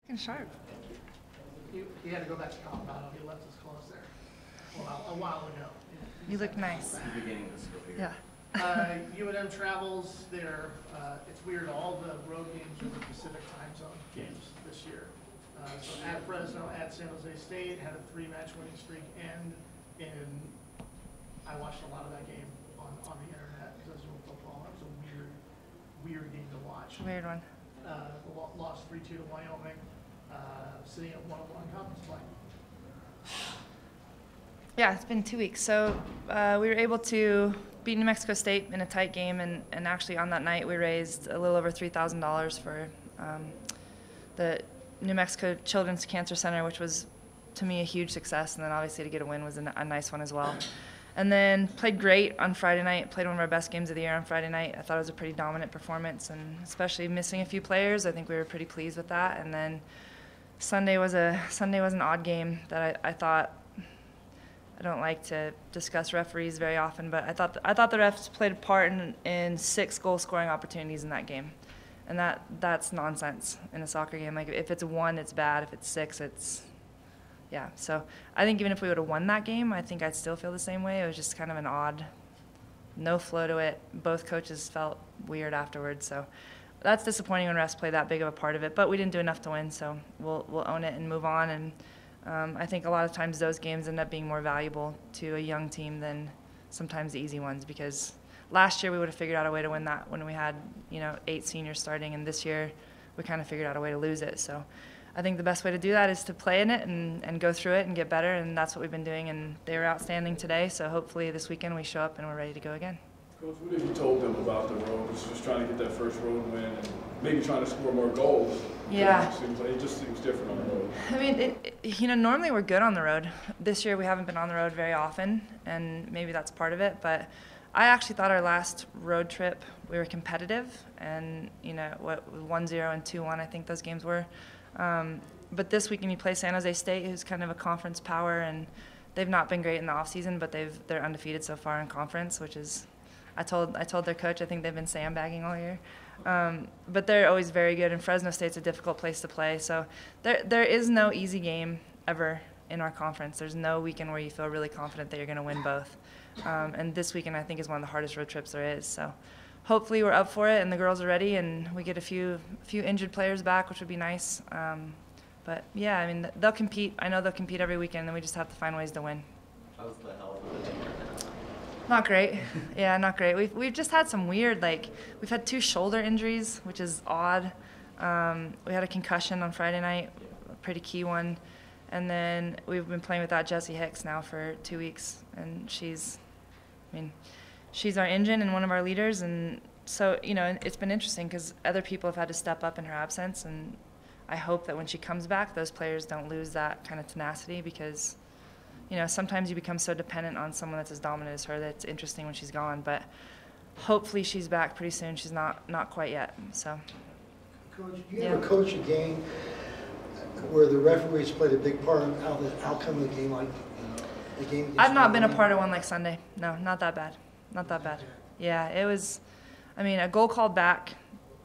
And sharp. He had to go back to Colorado. He left his clothes there a while ago. You look nice. The beginning of the school year. Yeah. UNM travels. It's weird. All the road games are the Pacific time zone games this year. So at Fresno, at San Jose State, had a 3-match winning streak, and I watched a lot of that game on the internet because I was doing football. It was a weird game to watch. Weird one. Lost 3-2 to Wyoming. Sitting at 1-1 conference play. Yeah, it's been 2 weeks. So we were able to beat New Mexico State in a tight game, and actually on that night we raised a little over $3,000 for the New Mexico Children's Cancer Center, which was, to me, a huge success, and then obviously to get a win was a nice one as well. And then played great on Friday night, played one of our best games of the year on Friday night. I thought it was a pretty dominant performance, and especially missing a few players, I think we were pretty pleased with that. And then Sunday was an odd game that I thought, I don't like to discuss referees very often, but I thought the refs played a part in 6 goal scoring opportunities in that game. And that's nonsense in a soccer game. Like, if it's 1, it's bad. If it's 6, it's, yeah. So I think even if we would have won that game, I think I'd still feel the same way. It was just kind of an odd, no flow to it. Both coaches felt weird afterwards. So that's disappointing when refs play that big of a part of it. But we didn't do enough to win, so we'll own it and move on. And I think a lot of times those games end up being more valuable to a young team than sometimes the easy ones, because last year we would have figured out a way to win that when we had 8 seniors starting, and this year we kind of figured out a way to lose it. So I think the best way to do that is to play in it and go through it and get better, and that's what we've been doing, and they were outstanding today, so hopefully this weekend we show up and we're ready to go again. Coach, what have you told them about the road? Just trying to get that first road win and maybe trying to score more goals. Yeah. It just seems different on the road. I mean, normally we're good on the road. This year we haven't been on the road very often, and maybe that's part of it, but I actually thought our last road trip we were competitive, and 1-0 and 2-1 I think those games were. But this weekend you play San Jose State, who's kind of a conference power, and they've not been great in the offseason, but they're undefeated so far in conference, which is, I told their coach I think they've been sandbagging all year. But they're always very good, and Fresno State's a difficult place to play. So there is no easy game ever in our conference. There's no weekend where you feel really confident that you're going to win both. And this weekend I think is one of the hardest road trips there is. So hopefully we're up for it and the girls are ready and we get a few injured players back, which would be nice. But yeah, I mean, they'll compete. I know they'll compete every weekend, and we just have to find ways to win. How's the health of the team right now? Not great. Yeah, not great. We've just had some weird, we've had 2 shoulder injuries, which is odd. We had a concussion on Friday night, a pretty key one. And then we've been playing without Jessie Hicks now for 2 weeks, and she's our engine and one of our leaders. And so, it's been interesting because other people have had to step up in her absence, and I hope that when she comes back, those players don't lose that kind of tenacity, because sometimes you become so dependent on someone that's as dominant as her that it's interesting when she's gone. But hopefully she's back pretty soon. She's not quite yet. So. Coach, you ever coach a game where the referees played a big part in how the outcome of the game, like the game? I've not been a part of one like Sunday. No, not that bad. Not that bad. Yeah, it was, a goal called back,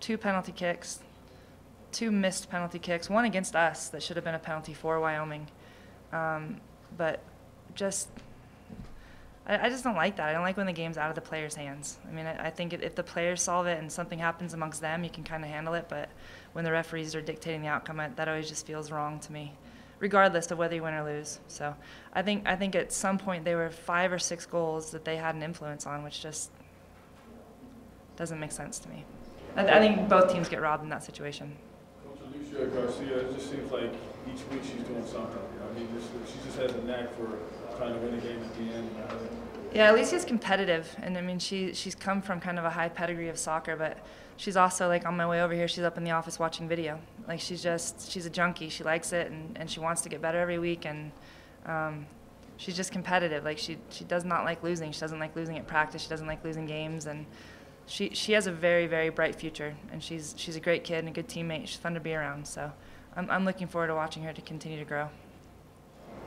2 penalty kicks, 2 missed penalty kicks, 1 against us that should have been a penalty for Wyoming. But I just don't like that. I don't like when the game's out of the players' hands. I think if the players solve it and something happens amongst them, you can kind of handle it. But when the referees are dictating the outcome, that always just feels wrong to me, regardless of whether you win or lose. So I think at some point there were 5 or 6 goals that they had an influence on, which just doesn't make sense to me. I think both teams get robbed in that situation. Coach Alicia Garcia, it just seems like each week she's doing something. She just has a knack for trying to win a game at the end. Yeah, Alicia's competitive, and she's come from kind of a high pedigree of soccer, but she's also, on my way over here, she's up in the office watching video. She's a junkie. She likes it, and she wants to get better every week, and she's just competitive. She does not like losing. She doesn't like losing at practice. She doesn't like losing games, and she has a very, very bright future, and she's a great kid and a good teammate. She's fun to be around, so I'm looking forward to watching her to continue to grow.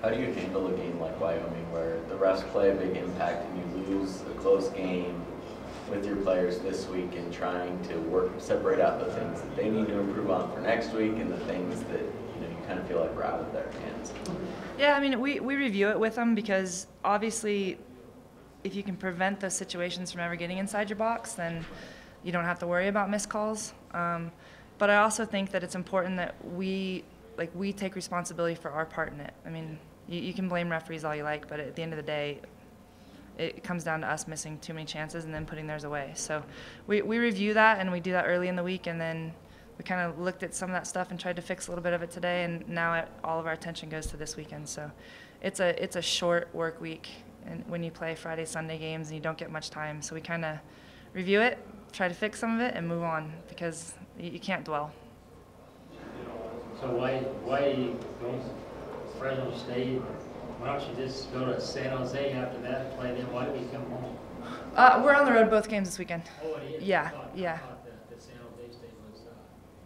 How do you handle a game like Wyoming where the refs play a big impact and you lose a close game with your players this week, and trying to separate out the things that they need to improve on for next week and the things that kind of feel like we're out of their hands? Yeah, I mean, we review it with them because obviously if you can prevent those situations from ever getting inside your box, then you don't have to worry about missed calls. But I also think that it's important that we take responsibility for our part in it. I mean, you can blame referees all you like, but at the end of the day, it comes down to us missing too many chances and then putting theirs away. So we review that, and we do that early in the week, and then we kind of looked at some of that stuff and tried to fix a little bit of it today, and now all of our attention goes to this weekend. So it's a short work week, and when you play Friday, Sunday games and you don't get much time. So we kind of review it, try to fix some of it, and move on because you can't dwell. So why don't Fresno State? Why don't you just go to San Jose after that and play them? Why do you come home? We're on the road both games this weekend. Oh, it is? Yeah, I thought that San Jose State was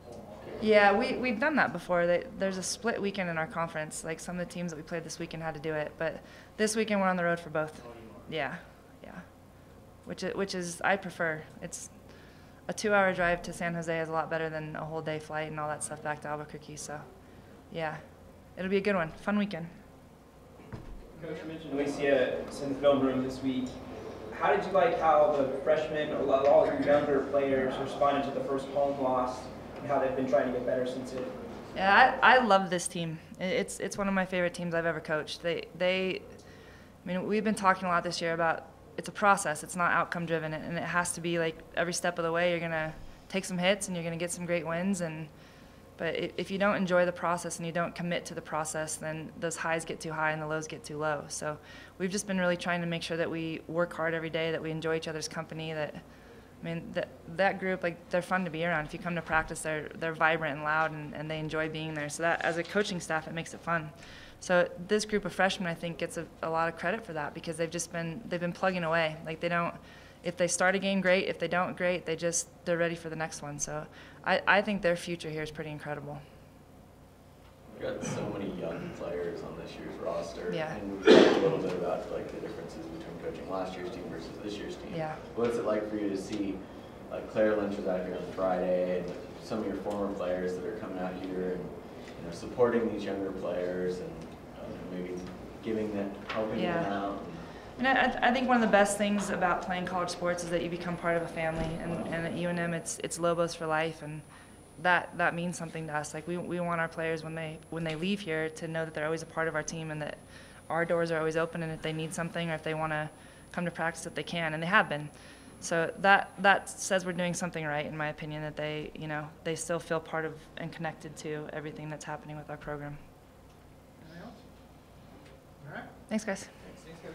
home. Okay. Yeah, we've done that before. There's a split weekend in our conference. Like some of the teams that we played this weekend had to do it, but this weekend we're on the road for both. Oh, you are. Yeah. Which is I prefer. It's a 2-hour drive to San Jose is a lot better than a whole day flight and all that stuff back to Albuquerque. So, yeah, it'll be a good one. Fun weekend. Coach, you mentioned Alicia in the film room this week. How did you like how the freshmen, all your younger players, responded to the first home loss and how they've been trying to get better since it? Yeah, I love this team. It's one of my favorite teams I've ever coached. I mean, we've been talking a lot this year about it's a process. It's not outcome driven, and it has to be like every step of the way you're gonna take some hits and you're gonna get some great wins. But if you don't enjoy the process and you don't commit to the process, then those highs get too high and the lows get too low. So we've just been really trying to make sure that we work hard every day, that we enjoy each other's company. That group, like, they're fun to be around. If you come to practice, they're vibrant and loud, and they enjoy being there. So that, as a coaching staff, it makes it fun. So this group of freshmen, I think, gets a lot of credit for that because they've been plugging away. Like, they don't. If they start a game, great. If they don't, great. They're ready for the next one. So I think their future here is pretty incredible. We've got so many young players on this year's roster. Yeah. And we've talked a little bit about like the differences between coaching last year's team versus this year's team. Yeah. What's it like for you to see Claire Lynch was out here on Friday, and some of your former players that are coming out here and supporting these younger players and maybe helping them out? And I think one of the best things about playing college sports is that you become part of a family, and at UNM it's Lobos for life, and that means something to us. Like we want our players when they leave here to know that they're always a part of our team and that our doors are always open, and if they need something or if they want to come to practice that they can, and they have been. So that says we're doing something right, in my opinion, that they still feel part of and connected to everything that's happening with our program. Anything else? All right. Thanks, guys. Thanks, Coach.